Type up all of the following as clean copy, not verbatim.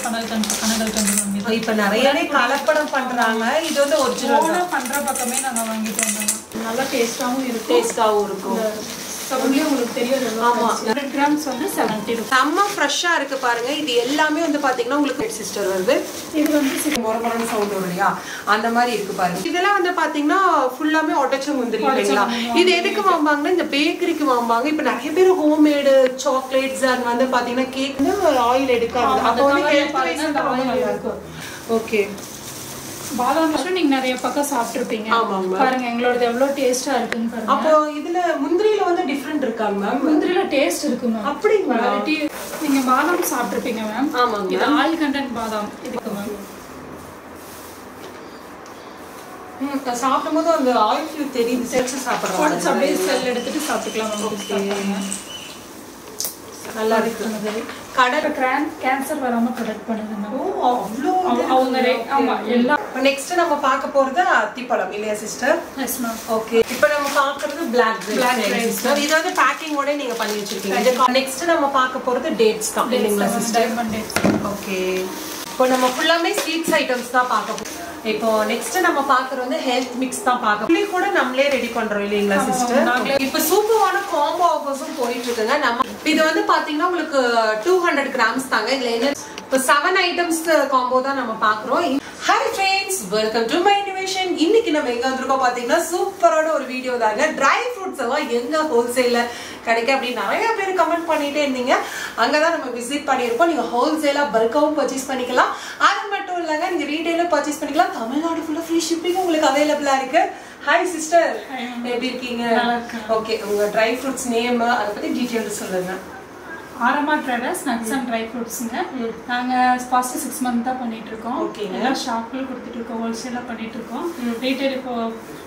கனகல்கண்டு இப்ப நிறையவே கலப்படம் பண்றாங்க. இது வந்து ஒரிஜினலா பண்ற பக்கமே நாங்க வாங்கிட்டு வந்தோம். நல்லா டேஸ்டாவும் இருக்கும். சவுண்ட்லயே உங்களுக்கு தெரியும். ஆமா 100 கிராம்ஸ் வந்து 70 ரூபாய். செம்ம ஃப்ரெஷ்ஷா இருக்கு பாருங்க. இது எல்லாமே வந்து பாத்தீங்கன்னா உங்களுக்கு சிஸ்டர் வருது. இது வந்து மொரமொரன்னு சவுண்ட் வரும் இல்லையா, அந்த மாதிரி இருக்கு பாருங்க. இதெல்லாம் வந்து பாத்தீங்கன்னா ஃபுல்லாமே ஒட்டச்ச முந்திரி இல்லைங்களா. இது எதுக்கு வாங்குவாங்கன்னா இந்த பேக்கரிக்கு வாங்குவாங்க. இப்ப நிறைய பேர் ஹோம்மேடு சாக்லேட்ஸ் அண்ட் வந்து பாத்தீங்கன்னா கேக் வந்து ஆயில் எடுக்காது. அப்போ வந்து ஹெல்த் வைஸ் நல்லா இருக்கும். ஓகே பாதாம் மஷ்ரூம் நீங்க நிறைய பக்கம் சாப்பிட்டுருப்பீங்க. பாருங்க எங்களோட எவ்வளவு டேஸ்டா இருக்குன்னு பாருங்க. அப்போ இதுல முந்திரியில வந்து டிஃபரண்ட் இருக்காங்க மேம். முந்திரியில டேஸ்ட் இருக்கு மேம். அப்படிங்களா? நீங்க பாதாம் சாப்பிட்டுருப்பீங்க மேம். ஆமாங்க. இது ஆயில் கண்டென்ட் பாதாம் இதுக்கு மேம். சாப்பிடும்போது அந்த ஆயில் ஃபியூ தெரியுது. செல்ஸ் சாப்பிடுறாங்க. அப்படியே செல் எடுத்துட்டு சாப்பிட்டுக்கலாம். நல்லா இருக்கு. கடை கேன்சர் வராம ப்ரொடெக்ட் பண்ணுது. ஓ அவ்ளோ அவங்க ஆமா எல்லா. நெக்ஸ்ட் நம்ம பார்க்க போறது அத்திப்பழம் இல்லையா சிஸ்டர்? Yes ma'am. ஓகே இப்போ நம்ம பார்க்கிறது பிளாக் கிரேப்ஸ் சிஸ்டர். இது வந்து பேக்கிங்கோட நீங்க பண்ணி வச்சிருக்கீங்க. நெக்ஸ்ட் நம்ம பார்க்க போறது டேட்ஸ் தான் இல்லைங்களா சிஸ்டர்? ஓகே இப்போ நம்ம ஃபுல்லாமே ஸ்வீட்ஸ் ஐட்டம்ஸ் தான் பார்க்க போறோம். இப்போ நெக்ஸ்ட் நம்ம பார்க்கறது வந்து ஹெல்த் மிக்ஸ் தான் பார்க்க போறோம். கூட நம்மளே ரெடி பண்றோம் இல்லீங்களா சிஸ்டர்? இப்போ சூப்பரான காம்போ ஆஃபர்ஸும் போயிட்டு இருக்குங்க. நம்ம இது வந்து பாத்தீங்கன்னா உங்களுக்கு 200 கிராம்ஸ் தாங்க. இதுல என்ன இப்போ 7 ஐட்டம்ஸ் காம்போ தான் நம்ம பார்க்குறோம். Hi friends, welcome to my innovation. இன்னைக்கு நம்ம எங்க வந்திருக்கோம் பாத்தீங்கன்னா சூப்பரான ஒரு வீடியோ தாங்க. ட்ரை ஃப்ரூட்ஸ் எல்லாம் எங்க ஹோல்சேல்ல கிடைக்கும் அப்படின்னு நிறைய பேர் கமெண்ட் பண்ணிட்டே இருந்தீங்க. அங்கதான் நம்ம விசிட் பண்ணியிருக்கோம். நீங்க ஹோல்சேலா பல்காவும் பர்ச்சேஸ் பண்ணிக்கலாம். அது மட்டும் இல்லைங்க, நீங்க ரீட்டைலும் பர்ச்சேஸ் பண்ணிக்கலாம். தமிழ்நாடு ஃபுல்லா ஃப்ரீ ஷிப்பிங் உங்களுக்கு அவைலபிளா இருக்கு. ஹாய் சிஸ்டர், எப்படி இருக்கீங்க? ஓகே, உங்க ட்ரை ஃப்ரூட்ஸ் நேம் அதை பத்தி டீடைல்ஸ் சொல்லுங்க. ஆரமா ட்ரேடர்ஸ் நட்ஸ் அண்ட் ட்ரை ஃப்ரூட்ஸ்ங்க. நாங்க பாஸ்ட் 6 மந்த் தான் பண்ணிட்டு இருக்கோம். எல்லா ஷாப்ல கொடுத்துட்டு இருக்கோம். ஹோல்சேலா பண்ணிட்டு இருக்கோம். ரீட்டைல் இப்போ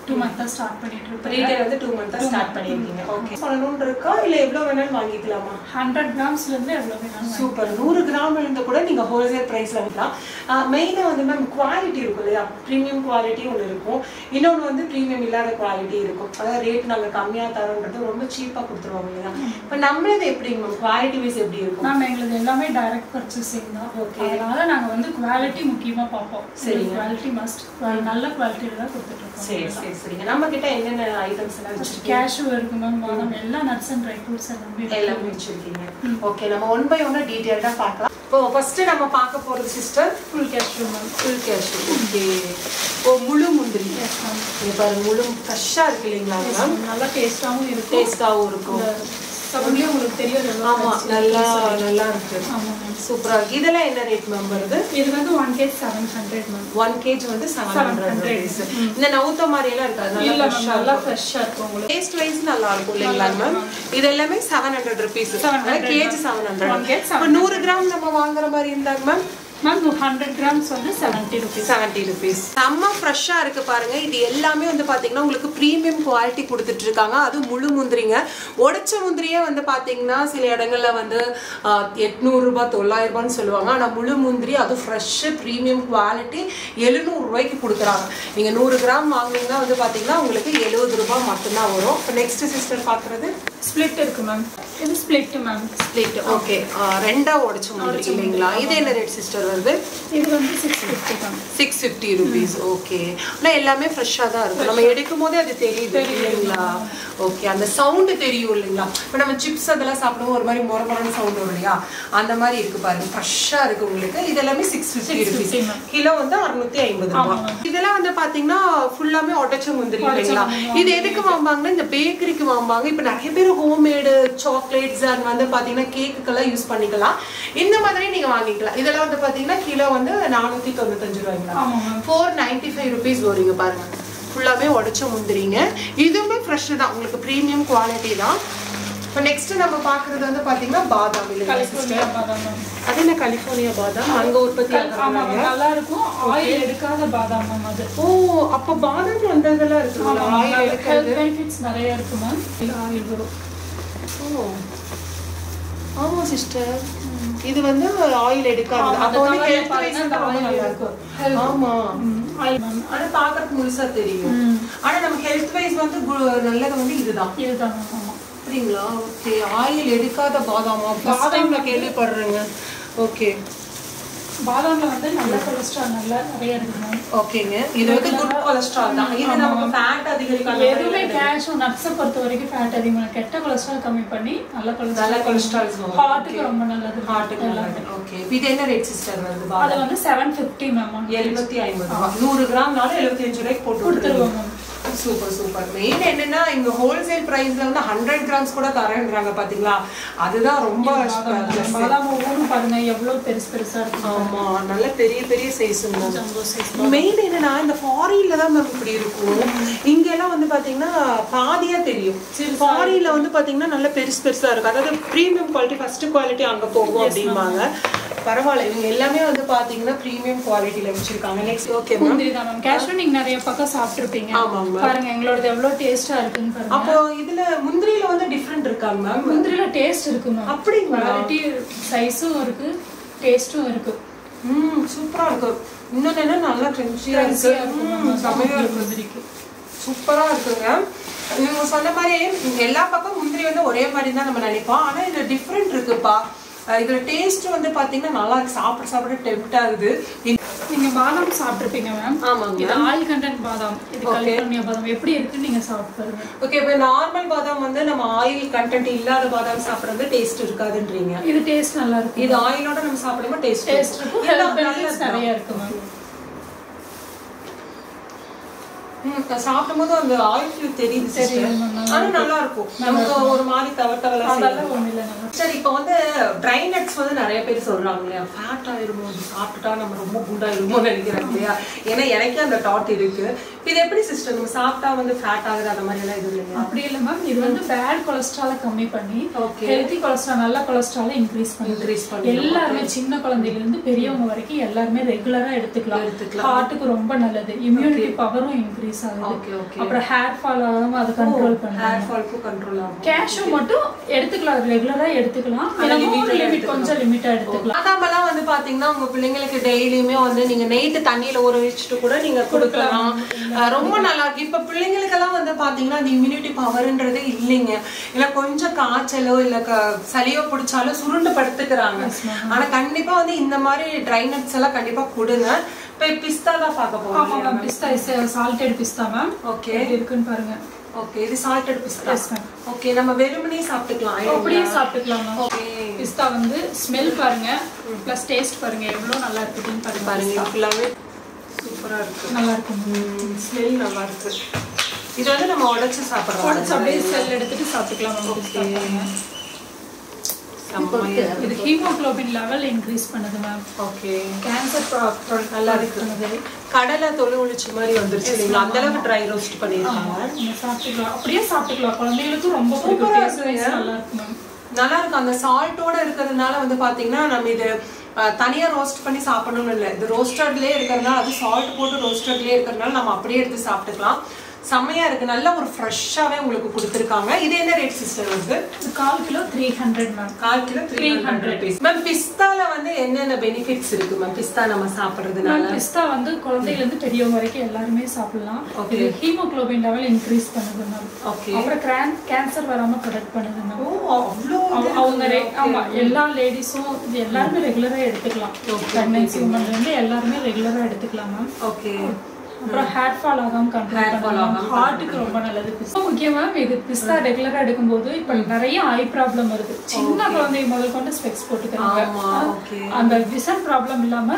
2 மந்த்தா ஸ்டார்ட் பண்ணிட்டு இருக்கோம். ரீட்டைல் வந்து 2 மந்த்தா ஸ்டார்ட் பண்ணிருக்கீங்க. ஓகே, சொல்லணும்னு இருக்கா இல்ல எவ்வளவு வேணாலும் வாங்கிக்கலாமா? 100 கிராம்ஸ்ல இருந்து எவ்வளவு வேணாலும். சூப்பர். 100 கிராம்ல இருந்து கூட நீங்க ஹோல்சேல் பிரைஸ்ல வாங்கலாம். மெயினா வந்து மேம் குவாலிட்டி இருக்கும் இல்லையா, பிரீமியம் குவாலிட்டி ஒன்று இருக்கும். இன்னொன்று வந்து பிரீமியம் இல்லாத குவாலிட்டி இருக்கும். அதாவது ரேட் நாங்க கம்மியா தரோன்றது ரொம்ப சீப்பா கொடுத்துருவாங்க இல்லையா. இப்போ நம்மளது எப்படி மேம் குவாலிட்டி வைஸ் எப்படி இருக்கும்? நாம எங்களுக்கு எல்லாமே டைரக்ட் பர்ச்சேசிங் தான். ஓகே, அதனால நாங்க வந்து குவாலிட்டி முக்கியமா பார்ப்போம். சரி, குவாலிட்டி மஸ்ட். நல்ல குவாலிட்டில தான் கொடுத்துட்டு இருக்கோம். சரி சரி சரிங்க. நம்ம கிட்ட என்னென்ன ஐட்டம்ஸ் எல்லாம் வச்சிருக்கீங்க? கேஷ்யூ இருக்கு மேம். பாதாம் எல்லா நட்ஸ் அண்ட் ட்ரை ஃப்ரூட்ஸ் எல்லாமே வச்சிருக்கீங்க. ஓகே, நம்ம ஒன் பை ஒன் டீடைலா பார்க்கலாம். இப்போ ஃபர்ஸ்ட் நம்ம பார்க்க போறது sister full cashew ma'am. Full cashew. Okay, ஓ முழு முந்திரி. Yes ma'am. இது பாருங்க முழு ஃப்ரெஷ்ஷா இருக்கு இல்லீங்களா மேம்? நல்லா டேஸ்டாவும் இருக்கும். சவுண்ட்லயே உங்களுக்கு தெரியும். ஆமா, நல்லா இருக்கு. ஆமா மேம், சூப்பரா இருக்கு. இதெல்லாம் என்ன ரேட் மேம் வருது? இது வந்து 1 kg 700 மேம். 1 kg வந்து 700. இந்த நவுத்த மாதிரி எல்லாம் இருக்காது. நல்லா ஃப்ரெஷ்ஷா இருக்கும். உங்களுக்கு டேஸ்ட் வைஸ் நல்லா இருக்கும் இல்லைங்களா மேம்? இது எல்லாமே 700 rupees. கேஜி 700. இப்போ 100 கிராம் நம்ம வாங்குற மாதிரி இருந்தாங்க மேம்? மேம் 100 கிராம்ஸ் வந்து 70 rupees. செம்ம ஃப்ரெஷ்ஷா இருக்கு பாருங்க. இது எல்லாமே வந்து பாத்தீங்கன்னா உங்களுக்கு பிரீமியம் குவாலிட்டி கொடுத்துட்டு இருக்காங்க. அது முழு முந்திரிங்க. உடைச்ச முந்திரியே வந்து பாத்தீங்கன்னா சில இடங்கள்ல வந்து 800 ரூபாய் 900 ரூபான்னு சொல்லுவாங்க. ஆனா முழு முந்திரி அது ஃப்ரெஷ் பிரீமியம் குவாலிட்டி 700 ரூபாய்க்கு கொடுக்குறாங்க. நீங்க 100 கிராம் வாங்குனீங்கன்னா வந்து பாத்தீங்கன்னா உங்களுக்கு 70 ரூபாய் மட்டும்தான் வரும். இப்போ நெக்ஸ்ட் சிஸ்டர் பாக்குறது ஸ்பிளிட் இருக்கு மேம். இது ஸ்பிளிட் மேம். ஸ்பிளிட். ஓகே, ரெண்டா உடைச்ச முந்திரி இல்லைங்களா? இது என்ன ரேட் சிஸ்டர் வருது? இது வந்து 650 மேம். 650 rupees. ஓகே, ஆனா எல்லாமே ஃப்ரெஷ்ஷா தான் இருக்கு. நம்ம எடுக்கும் போதே அது தெரியுது இல்லைங்களா? ஓகே, அந்த சவுண்ட் தெரியும் இல்லைங்களா? இப்போ நம்ம சிப்ஸ் அதெல்லாம் சாப்பிடுவோம் ஒரு மாதிரி மொரமொரன்னு சவுண்ட் வரும் இல்லையா, அந்த மாதிரி இருக்கு பாருங்க. ஃப்ரெஷ்ஷா இருக்கு உங்களுக்கு. இது எல்லாமே 650 rupees. கிலோ வந்து 650 ரூபாய். இதெல்லாம் வந்து பாத்தீங்கன்னா ஃபுல்லாமே ஒட்டச்ச முந்திரி இல்லைங்களா? இது எதுக்கு வாங்குவாங்கன்னா இந்த பேக்கரிக்கு வாங்குவாங்க. இப்போ நிறைய பேர் ஹோம்மேடு சாக்லேட்ஸ் அண்ட் வந்து பாத்தீங்கன்னா கேக்குக்கெல்லாம் யூஸ் பண்ணிக்கலாம். இந்த மாதிரி நீங்க வாங்கிக்கலாம். இதெல்லாம் வந்து பாத்தீங்கன்னா கிலோ வந்து 495 ரூபாய்ங்களா? 495 rupees வருங்க பாருங்க. ஃபுல்லாமே உடைச்ச முந்திரிங்க. இதுவுமே ஃப்ரெஷ் தான், உங்களுக்கு பிரீமியம் குவாலிட்டி தான். இப்போ நெக்ஸ்ட் நம்ம பார்க்குறது வந்து பார்த்தீங்கன்னா பாதாம் கலிஃபோர்னியா பாதாம். அது என்ன கலிஃபோர்னியா பாதாம்? அங்கே உற்பத்தி ஆகுறாங்க. நல்லா இருக்கும். ஆயில் எடுக்காத பாதாம் மேம் அது. ஓ, அப்போ பாதாம் அந்த இதெல்லாம் இருக்குங்களா? ஆயில் எடுக்காத பெனிஃபிட்ஸ் நிறைய இருக்கு மேம். ஆயில் வரும். ஓ ஆமா சிஸ்டர், இது வந்து ஆயில் எடுக்காது. அப்போ வந்து ஹெல்த் வைஸ் நல்லா இருக்கும். ஆமா, ஆனா பார்க்கறதுக்கு முழுசா தெரியும். ஆனா நம்ம ஹெல்த் வைஸ் வந்து நல்லது வந்து இதுதான். ஆமா, அப்படிங்களா? ஓகே, ஆயில் எடுக்காத பாதாமா? பாதாம்ல கேள்விப்படுறேங்க. ஓகே, பாதாம்ல வந்து நல்ல கொலஸ்ட்ரால் நிறைய இருக்கு மேம். ஓகேங்க. இது வந்து குட் கொலஸ்ட்ரால் தான். இது நமக்கு ஃபேட் அதிகரிக்காத எதுவுமே கேஷ்யூ நட்ஸ் பொறுத்த வரைக்கும் ஃபேட் அதிகமா கெட்ட கொலஸ்ட்ரால் கம்மி பண்ணி நல்ல கொலஸ்ட்ரால் ஹார்ட்டுக்கு ரொம்ப நல்லது. ஹார்ட்டுக்கு நல்லது. ஓகே. இது என்ன ரேட் சிஸ்டர் வருது? அது வந்து 750 மேம். 750 ரூபாய். 100 கிராம்னால 75 ரூபாய்க்கு போட்டு கொடுத்துருவோம் மேம். Super super. மெயின் என்னன்னா இங்க ஹோல்சேல் பிரைஸ்ல வந்து 100 கிராம்ஸ் கூட தரேன்றாங்க பாத்தீங்களா? அதுதான் ரொம்ப பாதாம் ஒவ்வொன்றும் பாருங்க எவ்வளவு பெருசா இருக்கு. ஆமா, நல்ல பெரிய பெரிய சைஸ். மெயின் என்னன்னா இந்த ஃபாரின்ல தான் மேம் இப்படி இருக்கும். இங்க எல்லாம் வந்து பாத்தீங்கன்னா பாதியா தெரியும். ஃபாரின்ல வந்து பாத்தீங்கன்னா நல்ல பெருசா இருக்கு. அதாவது பிரீமியம் குவாலிட்டி ஃபர்ஸ்ட் குவாலிட்டி அங்க போகும் அப்படிம்பாங்க. பரவாயில்ல, இவங்க எல்லாமே வந்து பாத்தீங்கன்னா பிரீமியம் குவாலிட்டில வச்சிருக்காங்க. Next okay ma'am. Ma'am cashew நீங்க நிறைய பக்கம் சாப்பிட்டுருப்பீங்க. ஆமாங்க. பாருங்க எங்களோடது எவ்வளவு டேஸ்டா இருக்குன்னு பாருங்க. அப்போ இதுல முந்திரியில வந்து டிஃபரண்ட் இருக்காங்க மேம். முந்திரியில டேஸ்ட் இருக்கு மேம். அப்படிங்களா? குவாலிட்டி சைஸும் இருக்கு, டேஸ்டும் இருக்கு. சூப்பரா இருக்கு. இன்னொன்னு என்ன நல்லா கிரன்ச்சியா இருக்கு. செமையா இருக்கு. முந்திரிக்கு சூப்பரா இருக்குங்க. நீங்க சொன்ன மாதிரி எல்லா பக்கம் முந்திரி வந்து ஒரே மாதிரி தான் நம்ம நினைப்போம். ஆனா இதுல டிஃபரெண்ட் இருக்குப்பா. இதுல டேஸ்ட் வந்து பாத்தீங்கன்னா நல்லா இருக்கு. சாப்பிட டெம்ப்ட் ஆகுது. நீங்க பாதாம் சாப்பிட்டுருப்பீங்க மேம். ஆமாங்க. இது ஆயில் கண்டென்ட் பாதாம், இது கலிஃபோர்னியா பாதாம். எப்படி இருக்குன்னு நீங்க சாப்பிட்டு பாருங்க. ஓகே. இப்போ நார்மல் பாதாம் வந்து நம்ம ஆயில் கண்டென்ட் இல்லாத பாதாம் சாப்பிடுறது டேஸ்ட் இருக்காதுன்றீங்க. இது டேஸ்ட் நல்லா இருக்கு. இது ஆயிலோட நம்ம சாப்பிடும்போது டேஸ்ட் இருக்கும். ஹெல்த் பெனிஃபிட்ஸ் நிறைய இருக்கு மேம். சாப்பிடும்போது அந்த ஆயில் ஃபியூ தெரியுது. ஆனா நல்லா இருக்கும். நமக்கு ஒரு மாதிரி தவறல சரி. இப்போ வந்து ட்ரை நட்ஸ் வந்து நிறைய பேர் சொல்றாங்க இல்லையா, ஃபேட் ஆயிருமோ சாப்பிட்டுட்டா நம்ம ரொம்ப குண்டாயிருமோ நினைக்கிறாங்க இல்லையா. ஏன்னா எனக்கு அந்த டாட் இருக்கு. இது எப்படி சிஸ்டர் நம்ம சாப்பிட்டா வந்து ஃபேட் ஆகுது அந்த மாதிரி எல்லாம் இது இல்லையா? அப்படி இல்ல மேம். இது வந்து பேட் கொலஸ்ட்ரால கம்மி பண்ணி ஹெல்தி கொலஸ்ட்ரால் நல்ல கொலஸ்ட்ரால இன்க்ரீஸ் பண்ணி எல்லாருமே சின்ன குழந்தையில இருந்து பெரியவங்க வரைக்கும் எல்லாருமே ரெகுலரா எடுத்துக்கலாம். ஹார்ட்டுக்கு ரொம்ப நல்லது. இம்யூனிட்டி பவரும் இன்க்ரீஸ் ஆகுது. அப்புறம் ஹேர் ஃபால் ஆகாம அது கண்ட்ரோல் பண்ணும். ஹேர் ஃபால்க்கு கண்ட்ரோல் ஆகும். கேஷ்யூ மட்டும் எடுத்துக்கலாம், ரெகுலரா எடுத்துக்கலாம். லிமிட் கொஞ்சம் லிமிட்டா எடுத்துக்கலாம். பாதாமெல்லாம் வந்து பாத்தீங்கன்னா உங்க பிள்ளைங்களுக்கு டெய்லியுமே வந்து நீங்க நைட்டு தண்ணியில ஊற வச்சுட்டு கூட நீங்க கொடுக்கலாம். ரொம்ப நல்லா இருக்கு. இப்ப பிள்ளைங்களுக்கு எல்லாம் வந்து பாத்தீங்கன்னா அந்த இம்யூனிட்டி பவர்ன்றது இல்லைங்க. இல்ல கொஞ்சம் காய்ச்சலோ இல்ல சளியோ பிடிச்சாலும் சுருண்டு படுத்துக்கிறாங்க. ஆனா கண்டிப்பா வந்து இந்த மாதிரி ட்ரை நட்ஸ் எல்லாம் கண்டிப்பா கொடுங்க. இப்ப பிஸ்தா தான் பார்க்க போறோம். ஆமா மேம். பிஸ்தா சால்டட் பிஸ்தா மேம். ஓகே. இருக்குன்னு பாருங்க. ஓகே. இது சால்டட் பிஸ்தா. ஓகே. நம்ம வெறுமனே சாப்பிட்டுக்கலாம். அப்படியே சாப்பிட்டுக்கலாம் மேம். ஓகே. பிஸ்தா வந்து ஸ்மெல் பாருங்க, ப்ளஸ் டேஸ்ட் பாருங்க எவ்வளவு நல்லா இருக்குன்னு பாருங்க. பாருங்க ஃபுல்லாவே சூப்பரா இருக்கு. நல்லா இருக்கு. ஸ்மெல் நல்லா இருக்கு. இது வந்து நம்ம உடைச்சு சாப்பிடுறோம். உடைச்சு அப்படியே செல் எடுத்துட்டு சாப்பிட்டுக்கலாம் மேம். ஓகே. இது ஹீமோகுளோபின் லெவல் இன்க்ரீஸ் பண்ணுது மேம். ஓகே. கேன்சர் ப்ராடக்ட் நல்லா இருக்கு. கடலை தொழு ஒளிச்சு மாதிரி வந்துருச்சு. நீங்க அந்த அளவுக்கு ட்ரை ரோஸ்ட் பண்ணிருக்காங்க. நீங்க சாப்பிட்டுக்கலாம், அப்படியே சாப்பிட்டுக்கலாம். குழந்தைகளுக்கு ரொம்ப பிடிக்கும். நல்லா இருக்கு மேம். நல்லா இருக்கு. அந்த சால்ட்டோட இருக்கிறதுனால வந்து பாத்தீங்கன்னா நம்ம இது தனியா ரோஸ்ட் பண்ணி சாப்பிடணும்னு இல்லை. இது ரோஸ்டட்லயே இருக்கிறதுனால, அது சால்ட் போட்டு ரோஸ்டட்லயே இருக்கிறதுனால நம்ம அப்படியே எடுத்து சாப்பிட்டுக்கலாம். செம்மையா இருக்கு. நல்ல ஒரு ஃப்ரெஷ்ஷாவே உங்களுக்கு கொடுத்துருக்காங்க. இது என்ன ரேட் சிஸ்டர் வந்து? 1/4 kilo 300 ma'am. 1/4 kilo 300 rupees. Ma'am பிஸ்தால வந்து என்னென்ன பெனிஃபிட்ஸ் இருக்கு மேம் பிஸ்தா நம்ம சாப்பிடுறதுனால? பிஸ்தா வந்து குழந்தையில இருந்து பெரியவங்க வரைக்கும் எல்லாருமே சாப்பிடலாம். இது ஹீமோகுளோபின் லெவல் இன்க்ரீஸ் பண்ணுது மேம். ஓகே. அப்புறம் கேன்சர் வராம ப்ரொடெக்ட் பண்ணுது மேம். ஓ அவ்ளோ. அவங்க ஆமா எல்லா லேடிஸும் இது எல்லாருமே ரெகுலரா எடுத்துக்கலாம். பிரெக்னன்சி உமன்ல இருந்து எல்லாருமே ரெகுலரா எடுத்துக்கலாம் மேம். ஓகே. அப்புறம் ஹேர் ஃபால் ஆகாம கண்ட்ரோல் பண்ணும். ஹார்ட்டுக்கு ரொம்ப நல்லது. பிஸ்தா முக்கியமா இது பிஸ்தா ரெகுலரா எடுக்கும்போது இப்ப நிறைய ஐ ப்ராப்ளம் வருது. சின்ன குழந்தை முதல் கொண்டு ஸ்பெக்ஸ் போட்டுக்கிறாங்க. அந்த விசன் ப்ராப்ளம் இல்லாம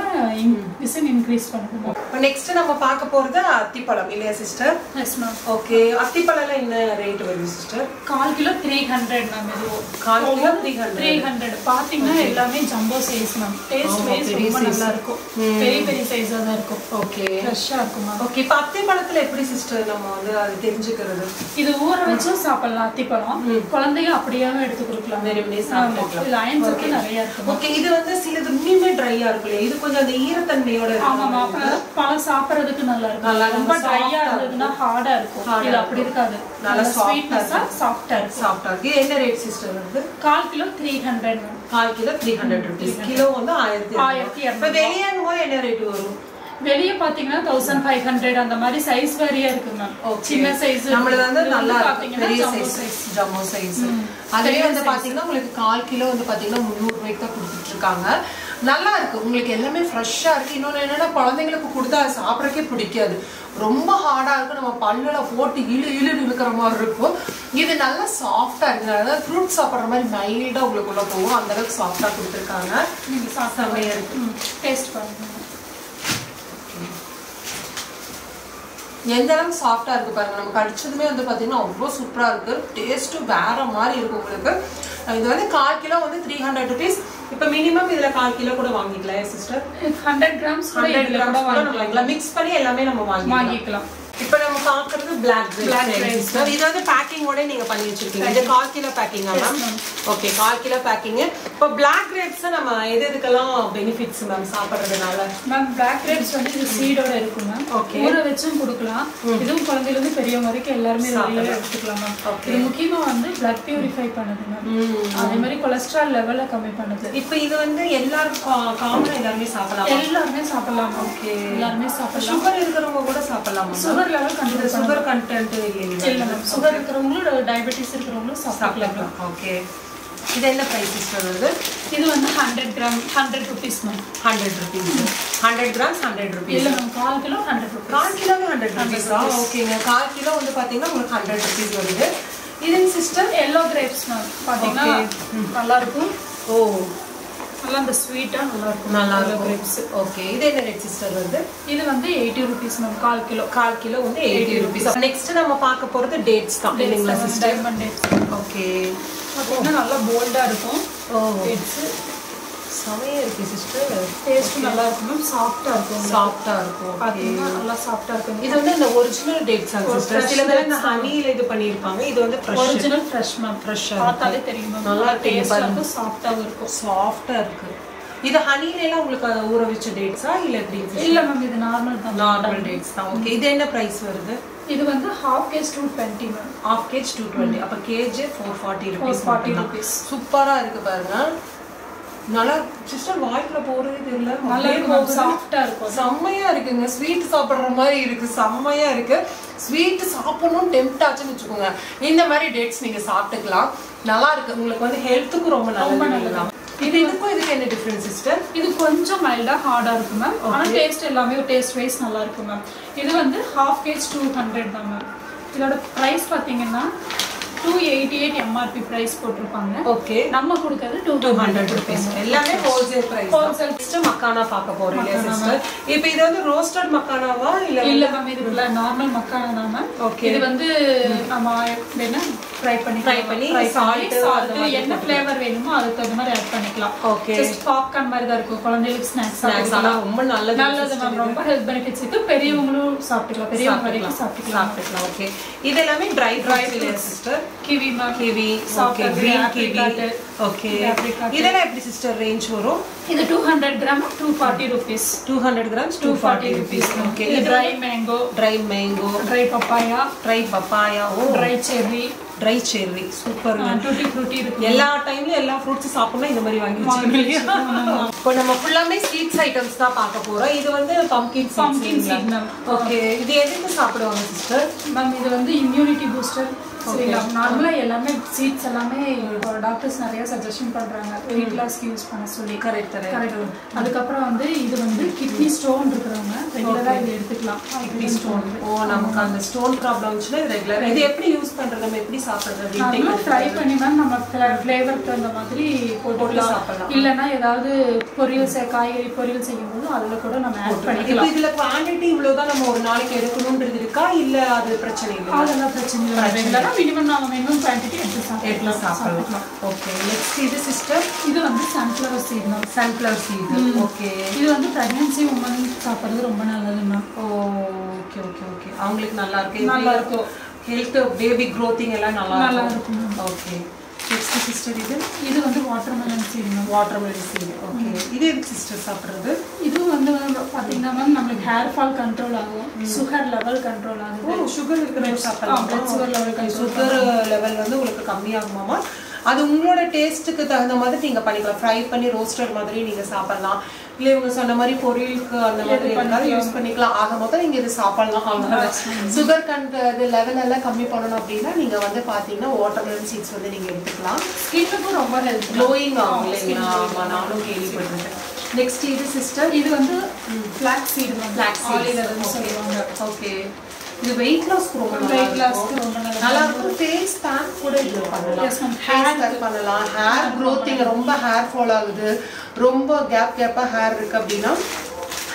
விசன் இன்க்ரீஸ் பண்ணுது. நெக்ஸ்ட் நம்ம பார்க்க போறது அத்திப்பழம் இல்லையா சிஸ்டர்? Yes ma'am. ஓகே. அத்திப்பழம்ல என்ன ரேட் வருது சிஸ்டர்? 1/4 kilo 300 ma'am. இது 1/4 கிலோ 300. பாத்தீங்கன்னா எல்லாமே jumbo size ma'am. Taste wise ரொம்ப நல்லா இருக்கும். பெரிய பெரிய சைஸா தான் இருக்கும். ஓகே. ஃப்ரெஷ்ஷா இருக்கும். ஓகே. இப்ப அத்திப்பழத்துல எப்படி சிஸ்டர் நம்ம வந்து அது தெரிஞ்சுக்கிறது? இது ஊற வச்சும் சாப்பிடலாம். அத்திப்பழம் குழந்தைங்க அப்படியாவே எடுத்து கொடுக்கலாம். வெறுமனே சாப்பிடலாம். இது அயன் சத்து நிறைய இருக்கு. ஓகே. இது வந்து சிலது இன்னுமே ட்ரையா இருக்கு. இது கொஞ்சம் அந்த ஈரத்தன்மையோட இருக்கு. ஆமாமா. பழம் சாப்பிடுறதுக்கு நல்லா இருக்கும். ரொம்ப ட்ரையா இருந்ததுன்னா ஹார்டா இருக்கும். இது அப்படி இருக்காது. நல்ல ஸ்வீட்னஸா சாஃப்ட்டா இருக்கும். சாஃப்ட்டா இருக்கு. என்ன ரேட் சிஸ்டர் வந்து? 1/4 கிலோ 300. 1/4 kilo 300 rupees. கிலோ வந்து 1200. இப்ப வெளியேங்க போய் என்ன ரேட் வரும்? வெளிய பாத்தீங்கன்னா 1500 அந்த மாதிரி சைஸ் வேரியா இருக்கு மேம். சின்ன சைஸ் நம்மளது வந்து நல்லா பெரிய சைஸ் ஜம்போ சைஸ். அதுவே வந்து பாத்தீங்கன்னா உங்களுக்கு 1/4 கிலோ வந்து பாத்தீங்கன்னா 300 ரூபாய்க்கு தான் கொடுத்துட்டு இருக்காங்க. நல்லா இருக்கு. உங்களுக்கு எல்லாமே ஃப்ரெஷ்ஷா இருக்கு. இன்னொன்று என்னன்னா குழந்தைங்களுக்கு கொடுத்தா சாப்பிட்றக்கே பிடிக்காது. ரொம்ப ஹார்டா இருக்கு. நம்ம பல்லுல போட்டு இழுக்கிற மாதிரி இருக்கும். இது நல்லா சாஃப்டா இருக்கு. அதாவது ஃப்ரூட் சாப்பிட்ற மாதிரி மைல்டா உங்களுக்குள்ள போகும். அந்த அளவுக்கு சாஃப்டா கொடுத்துருக்காங்க. நீங்க சாப்பிட்டாவே இருக்கு. டேஸ்ட் பாருங்க. எந்த அளவுக்கு சாஃப்டா இருக்கு பாருங்க. நம்ம கடிச்சதுமே வந்து பாத்தீங்கன்னா அவ்வளோ சூப்பரா இருக்கு. டேஸ்ட்டும் வேற மாதிரி இருக்கும் உங்களுக்கு. இது வந்து 1/4 கிலோ வந்து 300 rupees. இப்போ மினிமம் இதுல 1/4 கிலோ கூட வாங்கிக்கலாம் சிஸ்டர். 100 grams கூட இதுல கூட வாங்கிக்கலாம். மிக்ஸ் பண்ணி எல்லாமே நம்ம வாங்கிக்கலாம். இப்போ நம்ம பார்க்குறது பிளாக் கிரேப்ஸ். இது வந்து பேக்கிங்கோட நீங்க பண்ணி வச்சிருக்கீங்க. இது 1/4 கிலோ பேக்கிங்கா மேம்? Okay, 1/4 kilo packing. இப்போ பிளாக் கிரேப்ஸ் நம்ம எதுக்கெல்லாம் பெனிஃபிட்ஸ் மேம் சாப்பிட்றதுனால? மேம் பிளாக் கிரேப்ஸ் வந்து இது சீடோட இருக்கும் மேம். ஊற வச்சும் கொடுக்கலாம். இதுவும் குழந்தையில இருந்து பெரியவங்க வரைக்கும் எல்லாருமே ரெகுலரா எடுத்துக்கலாம் மேம். இது முக்கியமா வந்து பிளட் பியூரிஃபை பண்ணுது மேம். அதே மாதிரி கொலஸ்ட்ரால் லெவலை கம்மி பண்ணுது. இப்போ இது வந்து எல்லாரும் காமனா எல்லாருமே சாப்பிடலாம். எல்லாருமே சாப்பிடலாம். ஓகே, எல்லாருமே சாப்பிடலாம். சுகர் இருக்கிறவங்க கூட சாப்பிடலாம். Sugar level control sugar content இல்ல மேம். சுகர் இருக்கிறவங்களும் டயபெட்டிஸ் இருக்கிறவங்களும் சாப்பிடலாம். ஓகே, இது என்ன பிரைஸ் சிஸ்டர் வருது? இது வந்து 100 gram 100 rupees ma'am. 100 rupees. 100 grams 100 rupees. இல்ல மேம், 1/4 கிலோ 100 rupees. 1/4 கிலோவே 100 rupees. ஓகேங்க, 1/4 கிலோ வந்து பாத்தீங்கன்னா உங்களுக்கு 100 rupees வருது. இது சிஸ்டர் எல்லோ கிரேப்ஸ் மேம். பாத்தீங்கன்னா நல்லா இருக்கும். ஓ, நல்லா அந்த ஸ்வீட்டா நல்லா இருக்கும். நல்லா கிரேப்ஸ். ஓகே, இது என்ன ரேட் சிஸ்டர் வருது? இது வந்து 80 rupees மேம். 1/4 கிலோ. 1/4 கிலோ வந்து 80 rupees. நெக்ஸ்ட் நம்ம பார்க்க போறது டேட்ஸ் தான் இல்லைங்களா சிஸ்டர்? Diamond dates. ஓகே, பாத்தீங்கன்னா நல்லா போல்டா இருக்கும். ஓ, டேட்ஸ் செமையா இருக்கு சிஸ்டர். டேஸ்ட் நல்லா இருக்கும் மேம். சாஃப்ட்டா இருக்கும். சாஃப்ட்டா இருக்கும். பாத்தீங்கன்னா நல்லா சாஃப்ட்டா இருக்கும். இது வந்து இந்த ஒரிஜினல் டேட்ஸ் சிஸ்டர். சில பேர் இந்த ஹனில இது பண்ணிருப்பாங்க. இது வந்து ஒரிஜினல் ஃப்ரெஷ் மேம். ஃப்ரெஷ்ஷா பார்த்தாலே தெரியும் மேம். நல்லா டேஸ்டா இருக்கும். சாஃப்ட்டா இருக்கும். சாஃப்ட்டா இருக்கு. இது ஹனில எல்லாம் உங்களுக்கு ஊற வச்ச டேட்ஸா இல்ல எப்படி? இல்ல மேம், இது நார்மல் தான். நார்மல் டேட்ஸ் தான். ஓகே, இது என்ன பிரைஸ் வருது? இது வந்து ½ kg 220 மேம். ½ kg 220. அப்ப kg 440 rupees. 440 rupees. சூப்பரா இருக்கு பாருங்க. நல்லா சிஸ்டர் வாய்க்குள்ள போறதே தெரியல. நல்லா இருக்கும். சாஃப்ட்டா இருக்கும். செம்மையா இருக்குங்க. ஸ்வீட் சாப்பிடுற மாதிரி இருக்கு. செம்மையா இருக்கு. ஸ்வீட் சாப்பிடணும் டெம்ப்ட் ஆச்சுன்னு வச்சுக்கோங்க, இந்த மாதிரி டேட்ஸ் நீங்க சாப்பிட்டுக்கலாம். நல்லா இருக்கு. உங்களுக்கு வந்து ஹெல்த்துக்கு ரொம்ப நல்லது. இதுக்கும் இதுக்கு என்ன டிஃபரன்ஸ் சிஸ்டர்? இது கொஞ்சம் மைல்டா ஹார்டா இருக்கும் மேம். ஆனா டேஸ்ட் எல்லாமே டேஸ்ட் வைஸ் நல்லா இருக்கும் மேம். இது வந்து ½ kg 200 தான் மேம். இதோட பிரைஸ் பாத்தீங்கன்னா 288 MRP பிரைஸ் போட்டுருப்பாங்க. ஓகே, நம்ம கொடுக்கிறது 200 rupees. எல்லாமே ஹோல்சேல் பிரைஸ். ஹோல்சேல் மக்கானா பார்க்க போறீங்க சிஸ்டர். இப்போ இது வந்து ரோஸ்டட் மக்கானாவா இல்ல? இல்ல மேம், இது நார்மல் மக்கானா தான் மேம். ஓகே, இது வந்து நம்ம என்ன ஃப்ரை பண்ணி சால்ட் என்ன ஃப்ளேவர் வேணுமோ அதுக்கு தகுந்த மாதிரி ஆட் பண்ணிக்கலாம். ஓகே, ஜஸ்ட் பாப்கார்ன் மாதிரி தான் இருக்கும். குழந்தைகளுக்கு ஸ்நாக்ஸ் ஆனா ரொம்ப நல்லது மேம். ரொம்ப ஹெல்த் பெனிஃபிட்ஸ் இருக்கு. பெரியவங்களும் சாப்பிட்டுக்கலாம். பெரியவங்க வரைக்கும் சாப்பிட்டுக்கலாம். ஓகே, இது எல்லாமே dry sister. Kiwi ma'am. Kiwi. Okay, green kiwi. Okay, இதெல்லாம் எப்படி சிஸ்டர் ரேஞ்ச் வரும்? இது 200 gram 240 rupees. 200 grams 240 rupees. Okay, இது dry mango, dry papaya, dry cherry. Super. Tutti frutti இருக்கு. எல்லா டைம்லயும் எல்லா ஃப்ரூட்ஸ் சாப்பிடணும் இந்த மாதிரி வாங்கி வச்சுக்கோங்க. இப்போ நம்ம ஃபுல்லாமே ஸ்வீட்ஸ் ஐட்டம்ஸ் தான் பார்க்க போறோம். இது வந்து பம்கின் சீட் மேம். ஓகே, இது எதுக்கு சாப்பிடுவாங்க சிஸ்டர்? மேம் இது வந்து இம்யூனிட்டி பூஸ்டர். சரிங்களா? நார்மலா எல்லாமே சீட்ஸ் எல்லாமே டாக்டர்ஸ் நிறைய சஜஷன் பண்றாங்க வெயிட் லாஸ்க்கு யூஸ் பண்ண சொல்லி. கரெக்ட். அதுக்கப்புறம் வந்து இது வந்து கிட்னி ஸ்டோன் இருக்கிறவங்க ரெகுலரா இது எடுத்துக்கலாம். Kidney stone. ஓ, நமக்கு அந்த ஸ்டோன் ப்ராப்ளம் வந்துச்சுன்னா ரெகுலரா இது எப்படி யூஸ் பண்றது? நம்ம எப்படி சாப்பிடுறது? நம்ம ஃப்ரை பண்ணி தான் நம்ம ஃப்ளேவருக்கு தகுந்த மாதிரி போட்டு சாப்பிடலாம். இல்லைன்னா ஏதாவது காய்கறி பொரியல் செய்யும்போது அதுல கூட நம்ம ஆட் பண்ணிக்கலாம். இதுல குவாண்டிட்டி இவ்வளவுதான் நம்ம ஒரு நாளைக்கு எடுக்கணும்ன்றது இருக்கா இல்ல அது பிரச்சனை இல்லை? அதெல்லாம் பிரச்சனை இல்லை. மினிமம் நாம மினிமம் குவாண்டிட்டி எடுத்து சாப்பிடலாம். ஓகே, நெக்ஸ்ட் இது சிஸ்டர். இது வந்து sunflower seed ma'am. Sunflower seed. Okay, இது வந்து பிரெக்னன்சி உமன் சாப்பிடுறது ரொம்ப நல்லது மேம். ஓகே, அவங்களுக்கு நல்லா இருக்கும். ஹெல்த் பேபி க்ரோத்திங் எல்லாம் நல்லா இருக்கும். ஓகே, நெக்ஸ்ட் சிஸ்டர் இது வந்து watermelon seat ma'am. Watermelon seat. Okay, இது எதுக்கு சிஸ்டர் சாப்பிடுறது? இது வந்து பாத்தீங்கன்னா மேம் நம்மளுக்கு ஹேர் ஃபால் கண்ட்ரோல் ஆகும். சுகர் லெவல் கண்ட்ரோல் ஆகும். சுகர் இருக்கிற சாப்பிடலாம். சுகர் லெவல் வந்து உங்களுக்கு கம்மியாகுமாமா? அது உங்களோட டேஸ்ட்டுக்கு தகுந்த மாதிரி நீங்க பண்ணிக்கலாம். ஃப்ரை பண்ணி ரோஸ்டட் மாதிரி நீங்க சாப்பிடலாம். இல்லை இவங்க சொன்ன மாதிரி பொரியலுக்கு அந்த மாதிரி எல்லாரும் யூஸ் பண்ணிக்கலாம். ஆக மொத்தம் நீங்க இது சாப்பிடலாம். அவ்வளோதான். சுகர் இது லெவல் எல்லாம் கம்மி பண்ணணும் அப்படின்னா நீங்க வந்து பாத்தீங்கன்னா வாட்டர்மெலன் சீட்ஸ் வந்து நீங்க எடுத்துக்கலாம். ஸ்கின்னுக்கும் ரொம்ப ஹெல்த் க்ளோயிங் ஆகும் இல்லைங்களா? ஆமா, நானும் கேள்விப்பட்டிருக்கேன். நெக்ஸ்ட் இது சிஸ்டர் இது வந்து ஃபிளாக்ஸ் சீட் ஆலிவ் சொல்லுவாங்க. ஓகே இது வெயிட் லாஸ் ரொம்ப நல்லா இருக்கும். ஃபேஸ் பேக் கூட இது பண்ணலாம். ஹேர் பேக் பண்ணலாம். ஹேர் க்ரோத்திங் ரொம்ப ஹேர் ஃபால் ஆகுது, ரொம்ப கேப்பா ஹேர் இருக்கு அப்படின்னா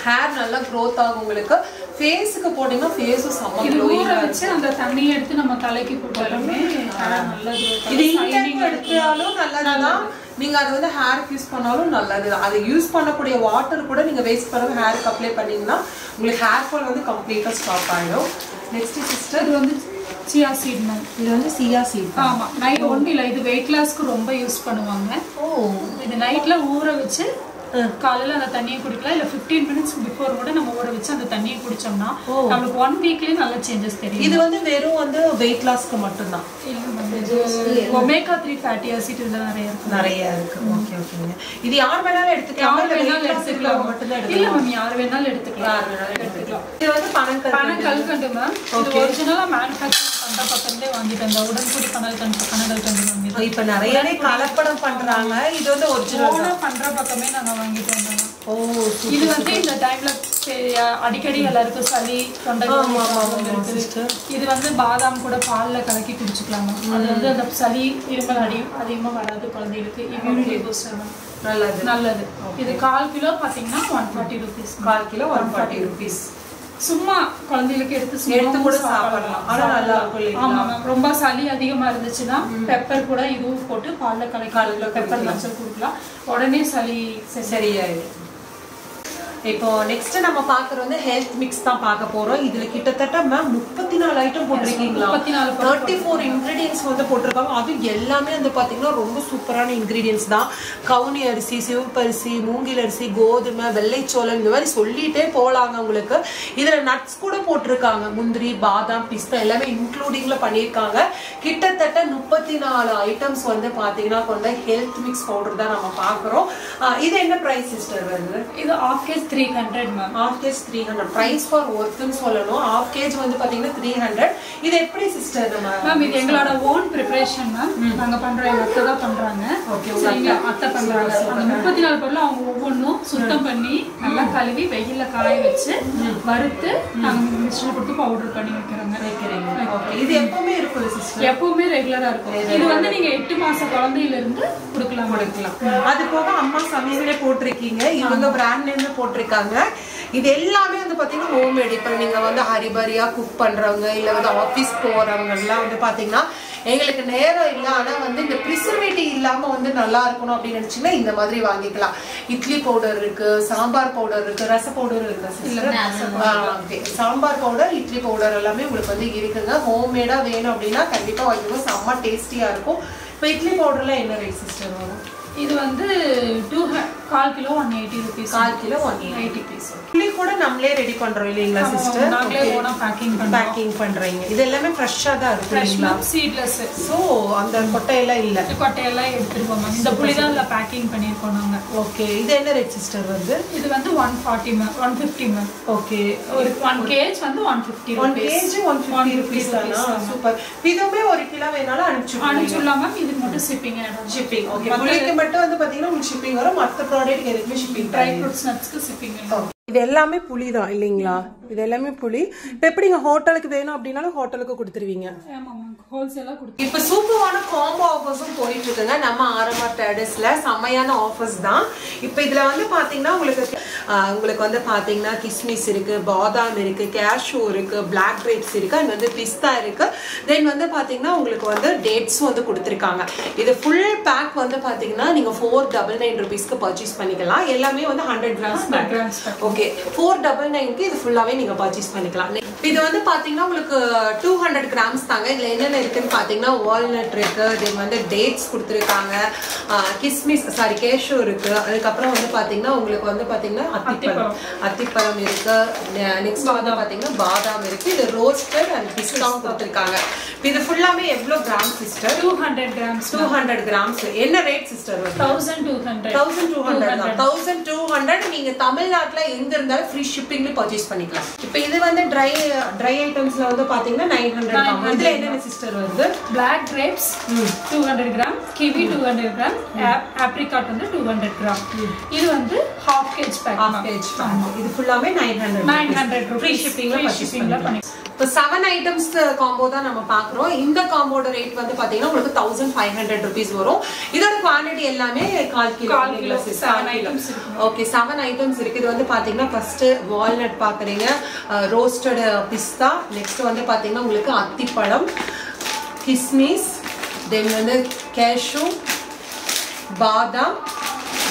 ஹேர் நல்லா க்ரோத் ஆகும் உங்களுக்கு. ஃபேஸ்க்கு போட்டீங்கன்னா ஃபேஸும் செம்ம க்ளோயிங்கா வச்சு அந்த தண்ணியை எடுத்து நம்ம தலைக்கு போட்டாலுமே ஹேர் நல்லா க்ரோத். இது இன்டேக் எடுத்தாலும் நல்லதுதான். நீங்க அது வந்து ஹேருக்கு யூஸ் பண்ணாலும் நல்லது. அது யூஸ் பண்ணக்கூடிய வாட்டர் கூட நீங்க வேஸ்ட் பண்ணாம ஹேருக்கு அப்ளை பண்ணீங்கன்னா உங்களுக்கு ஹேர் ஃபால் வந்து கம்ப்ளீட்டா ஸ்டாப் ஆயிடும். நெக்ஸ்ட் சிஸ்டர் இது வந்து சியா சீட் மேம். இது வந்து சியா சீட். ஆமா, நைட் ஒன்லி இல்ல, இது வெயிட் லாஸ்க்கு ரொம்ப யூஸ் பண்ணுவாங்க. இது நைட்ல ஊற வச்சு காலையில அந்த தண்ணியை குடிக்கலாம். இல்ல 15 minutes பிஃபோர் கூட நம்ம ஊற வச்சு அந்த தண்ணியை குடிச்சோம்னா நமக்கு 1 வீக்லயே நல்ல சேஞ்சஸ் தெரியும். இது வந்து வெறும் வந்து வெயிட் லாஸ்க்கு மட்டும் தான். ஒமேகா 3 ஃபேட்டி ஆசிட் இதுல நிறைய இருக்கு. ஓகே ஓகேங்க. இது யார் வேணாலும் எடுத்துக்கலாம். மட்டும் தான் இல்ல மேம், யார் வேணாலும் எடுத்துக்கலாம். இது வந்து பனங்கல்கண்டு மேம். இது ஒரிஜினலா மேனுஃபேக்சர் பண்ற பக்கத்துலயே வாங்கிட்டு வந்த உடன்குடி பனங்கல்கண்டு மேம். இப்ப நிறையவே கலப்படம் பண்றாங்க. இது வந்து ஒரிஜினலா பண்ற பக்கமே நாங்க வாங்கிட்டு வந்தோம். இது வந்து இந்த டைம்ல அடிக்கடி எல்லாருக்கும் சளி தொண்டை இருக்குது. இது வந்து பாதாம் கூட பால்ல கலக்கி குடிச்சுக்கலாம். அது வந்து அந்த சளி இருமல் அதிகமா வராது குழந்தைகளுக்கு. இம்யூனிட்டி பூஸ்டர் நல்லது. இது 1/4 கிலோ பாத்தீங்கன்னா 140 rupees. 1/4 kilo 140 rupees. சும்மா குழந்தைகளுக்கு எடுத்து கூட சாப்பிடலாம். ஆனா நல்லா இருக்கும். ஆமா மேம், ரொம்ப சளி அதிகமா இருந்துச்சுன்னா பெப்பர் கூட இதுவும் போட்டு பால்ல கலக்கி பெப்பர் மஞ்சள் கொடுக்கலாம். உடனே சளி சரியாயிடும். இப்போ நெக்ஸ்ட் நம்ம பாக்குறது வந்து ஹெல்த் மிக்ஸ் தான் பார்க்க போறோம். இதுல கிட்டத்தட்ட மேம் 34 ஐட்டம் போட்டிருக்கீங்களா? 34 இன்கிரீடியன்ஸ் வந்து போட்டிருக்காங்க. அது எல்லாமே வந்து பாத்தீங்கன்னா ரொம்ப சூப்பரான இன்கிரீடியன்ஸ் தான். கவுனி அரிசி, சிவப்பரிசி, மூங்கில் அரிசி, கோதுமை, வெள்ளைச்சோளம், இந்த மாதிரி சொல்லிட்டே போலாங்க உங்களுக்கு. இதுல நட்ஸ் கூட போட்டிருக்காங்க. முந்திரி, பாதாம், பிஸ்தா எல்லாமே இன்க்ளூடிங்ல பண்ணியிருக்காங்க. கிட்டத்தட்ட 34 ஐட்டம்ஸ் வந்து பாத்தீங்கன்னா கொண்ட ஹெல்த் மிக்ஸ் பவுடர் தான் நம்ம பாக்குறோம். இது என்ன பிரைஸ் சிஸ்டர் வருது? இது half kg 300 ma'am. half kg 300. Price for ஒர்த்னு சொல்லணும். half kg வந்து பாத்தீங்கன்னா 300. இது எப்படி சிஸ்டர் மேம்? இது எங்களோட ஓன் பிரிபரேஷன் மேம். நாங்க பண்றோம், எங்க அத்தை தான் பண்றாங்க. ஓகே, சரிங்க, அத்தை பண்றாங்க. அந்த 34 பொருள் அவங்க ஒவ்வொன்றும் சுத்தம் பண்ணி நல்லா கழுவி வெயில்ல காய வச்சு வறுத்து நாங்க மிஷின்ல கொடுத்து பவுடர் பண்ணி வைக்கிறோங்க. இது எப்பவுமே இருக்கும் சிஸ்டர்? எப்பவுமே ரெகுலரா இருக்கும். இது வந்து நீங்க 8 மாச குழந்தையில இருந்து கொடுக்கலாம். அது போக அம்மா சமையலே போட்டிருக்கீங்க. இவங்க பிராண்ட் நேம் போட்டிருக்காங்க. இது எல்லாமே வந்து பாத்தீங்கன்னா ஹோம்மேட். இப்ப நீங்க வந்து ஹரிபரியா குக் பண்றவங்க இல்ல வந்து ஆபீஸ் போறவங்க எல்லாம் வந்து பாத்தீங்கன்னா எங்களுக்கு நேரம் இல்லை, ஆனா வந்து இந்த ப்ரிசர்வேட்டிவ் இல்லாம வந்து நல்லா இருக்கணும் அப்படின்னு நினைச்சீங்கன்னா இந்த மாதிரி வாங்கிக்கலாம். இட்லி பவுடர் இருக்கு, சாம்பார் பவுடர் இருக்கு, ரச பவுடர் இருக்கு. சாம்பார் பவுடர், இட்லி பவுடர் எல்லாமே உங்களுக்கு வந்து இருக்குங்க. ஹோம்மேடா வேணும் அப்படின்னா கண்டிப்பா வாங்கிக்கோங்க. செம்ம டேஸ்டியா இருக்கும். இப்போ இட்லி பவுடர்ல என்ன ரேட் சிஸ்டர் வரும்? இது வந்து 1/4 கிலோ 180 rupees. 1/4 kilo 180 rupees. புளி கூட நம்மளே ரெடி பண்றோம் இல்லீங்களா சிஸ்டர்? நாங்களே ஓனா பேக்கிங் பண்றீங்க. இது எல்லாமே ஃப்ரெஷ்ஷா தான் இருக்கு இல்லீங்களா? சீட்லெஸ். சோ அந்த கொட்டையெல்லாம் இல்ல. கொட்டையெல்லாம் எடுத்துருவோம். இந்த புளி தான் இல்ல பேக்கிங் பண்ணிருக்கோம் நாங்க. ஓகே, இது என்ன ரேட் சிஸ்டர் வருது? இது வந்து 140 மேம், 150 மேம். ஓகே, ஒரு 1 kg வந்து 150 rupees. 1 kg 150 rupees தானா? சூப்பர். இதுமே 1 கிலோ வேணாலும் அனுப்பிச்சுடலாம் மேம். இதுக்கு மட்டும் ஷிப்பிங். ஓகே, புளிக்கு மட்டும் வந்து பாத்தீங்கன்னா உங்களுக்கு ஷிப்பிங் வரும். மத்த ப்ராடக்ட் எதுக்குமே ஷிப்பிங். ட்ரை ஃப்ரூட்ஸ் நட்ஸ்க்கு ஷிப்பிங் இல்ல. இது எல்லாமே புளி தான் இல்லீங்களா? இது எல்லாமே புளி. இப்போ எப்படிங்க ஹோட்டலுக்கு வேணும் அப்படின்னாலும் ஹோட்டலுக்கு கொடுத்துருவீங்க? ஆமா மேம், ஹோல்சேலா கொடுத்து. இப்போ சூப்பரான காம்போ ஆஃபர்ஸும் போயிட்டு இருக்குங்க நம்ம ஆர்எம்ஆர் ட்ரேடர்ஸ்ல. செம்மையான ஆஃபர்ஸ் தான். இப்போ இதுல வந்து பாத்தீங்கன்னா உங்களுக்கு வந்து பாத்தீங்கன்னா கிஸ்மிஸ் இருக்கு, பாதாம் இருக்கு, கேஷ்யூ இருக்கு, பிளாக் கிரேப்ஸ் இருக்கு, அண்ட் வந்து பிஸ்தா இருக்கு. தென் வந்து பாத்தீங்கன்னா உங்களுக்கு வந்து டேட்ஸும் வந்து கொடுத்துருக்காங்க. இது ஃபுல் பேக் வந்து பாத்தீங்கன்னா நீங்க 499 rupeesக்கு பர்ச்சேஸ் பண்ணிக்கலாம். எல்லாமே வந்து 100 grams பேக். ஓகே, 499க்கு இது ஃபுல்லாவே நீங்க பர்ச்சேஸ் பண்ணிக்கலாம். இது வந்து பாத்தீங்கன்னா உங்களுக்கு 200 grams தாங்க. இதுல என்னென்ன இருக்குன்னு பாத்தீங்கன்னா வால்நட் இருக்கு, தென் வந்து டேட்ஸ் கொடுத்துருக்காங்க, கிஸ்மிஸ் கேஷ்யூ இருக்கு, அதுக்கப்புறம் வந்து பாத்தீங்கன்னா உங்களுக்கு வந்து பாத்தீங்கன்னா அத்திப்பழம் இருக்கு, நெக்ஸ்ட் வந்து பாத்தீங்கன்னா பாதாம் இருக்கு, இது ரோஸ்டட் அண்ட் பிஸ்தாவும் கொடுத்துருக்காங்க. இது ஃபுல்லாமே எவ்வளவு கிராம் சிஸ்டர்? 200 grams. 200 grams. என்ன ரேட் சிஸ்டர்? 1200. 1200 நீங்க தமிழ்நாட்டுல எங்க இருந்தாலும் ஃப்ரீ ஷிப்பிங்ல பர்ச்சேஸ் பண்ணிக்கலாம். இப்போ இது வந்து ட்ரை ஐட்டம்ஸ்ல வந்து பாத்தீங்கன்னா 900 இதுல என்ன சிஸ்டர் வருது? Black grapes 200 gram, kiwi 200 gram, apricot வந்து 200 கிராம். இது வந்து half kg pack. இது ஃபுல்லாமே 900 ஃப்ரீ ஷிப்பிங்ல பண்ணி. இப்போ 7 ஐட்டம்ஸ் காம்போ தான் நம்ம பாக்குறோம். இந்த காம்போட ரேட் வந்து பாத்தீங்கன்னா உங்களுக்கு 1500 rupees வரும். இதோட குவாண்டிட்டி எல்லாமே 1/4 கிலோ 7 ஐட்டம்ஸ் இருக்கு. ஓகே 7 ஐட்டம்ஸ் இருக்கு. இது வந்து பாத்தீங்கன்னா ஃபர்ஸ்ட் வால்நட் பாக்குறீங்க, ரோஸ்டட் பிஸ்தா, நெக்ஸ்ட் வந்து பாத்தீங்கன்னா உங்களுக்கு அத்திப்பழம், கிஸ்மிஸ், தென் வந்து கேஷ்யூ, பாதாம்,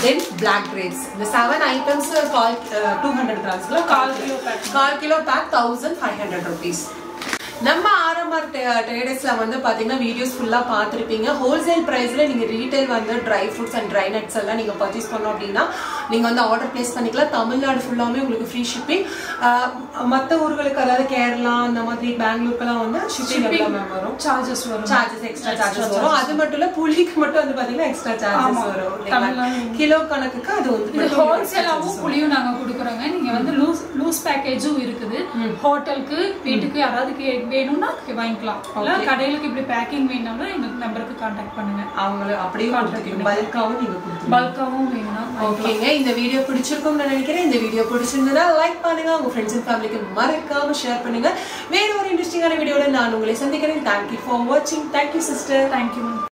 then black grapes. The 7 items called 200 grams. 1/4 kilo pack 1500 rupees. நம்ம ஆர்எம்ஆர் ட்ரேடர்ஸ்ல வந்து பாத்தீங்கன்னா வீடியோஸ் ஃபுல்லா பார்த்திருப்பீங்க. ஹோல்சேல் பிரைஸ்ல நீங்க ரீட்டைல் வந்து dry fruits and dry nuts எல்லாம் நீங்க பர்ச்சேஸ் பண்ணோம் அப்படின்னா நீங்க வந்து ஆர்டர் பிளேஸ் பண்ணிக்கலாம். தமிழ்நாடு ஃபுல்லாமே உங்களுக்கு ஃப்ரீ ஷிப்பிங். மற்ற ஊர்களுக்கு அதாவது கேரளா அந்த மாதிரி பெங்களூருக்குலாம் வந்து ஷிப்பிங் வரும், சார்ஜஸ் எக்ஸ்ட்ரா சார்ஜஸ் வரும். அது மட்டும் இல்ல புளிக்கு மட்டும் வந்து பாத்தீங்கன்னா எக்ஸ்ட்ரா சார்ஜஸ் வரும். கிலோ கணக்குக்கு அது வந்து ஹோல்சேலாவும் புளியும் நாங்க கொடுக்குறோங்க. நீங்க வந்து லூஸ் பேக்கேஜும் இருக்குது. ஹோட்டலுக்கு வீட்டுக்கு யாராவது வேணும்னா வாங்கிக்கலாம். இல்ல கடைகளுக்கு இப்படி பேக்கிங் வேணும்னா எங்க நம்பருக்கு கான்டாக்ட் பண்ணுங்க. அவங்கள அப்படியே கொடுத்துக்கலாம். பல்காவும் நீங்க கொடுத்துக்கலாம். பல்காவும் வேணும்னா ஓகேங்க. இந்த வீடியோ பிடிச்சிருக்கும்னு நான் நினைக்கிறேன். இந்த வீடியோ பிடிச்சிருந்தா லைக் பண்ணுங்க, உங்க ஃப்ரெண்ட்ஸ் அண்ட் ஃபேமிலிக்கு மறக்காம ஷேர் பண்ணுங்க. வேற ஒரு இன்ட்ரெஸ்டிங்கான வீடியோல நான் உங்களை சந்திக்கிறேன். Thank you for watching. Thank you sister. Thank you.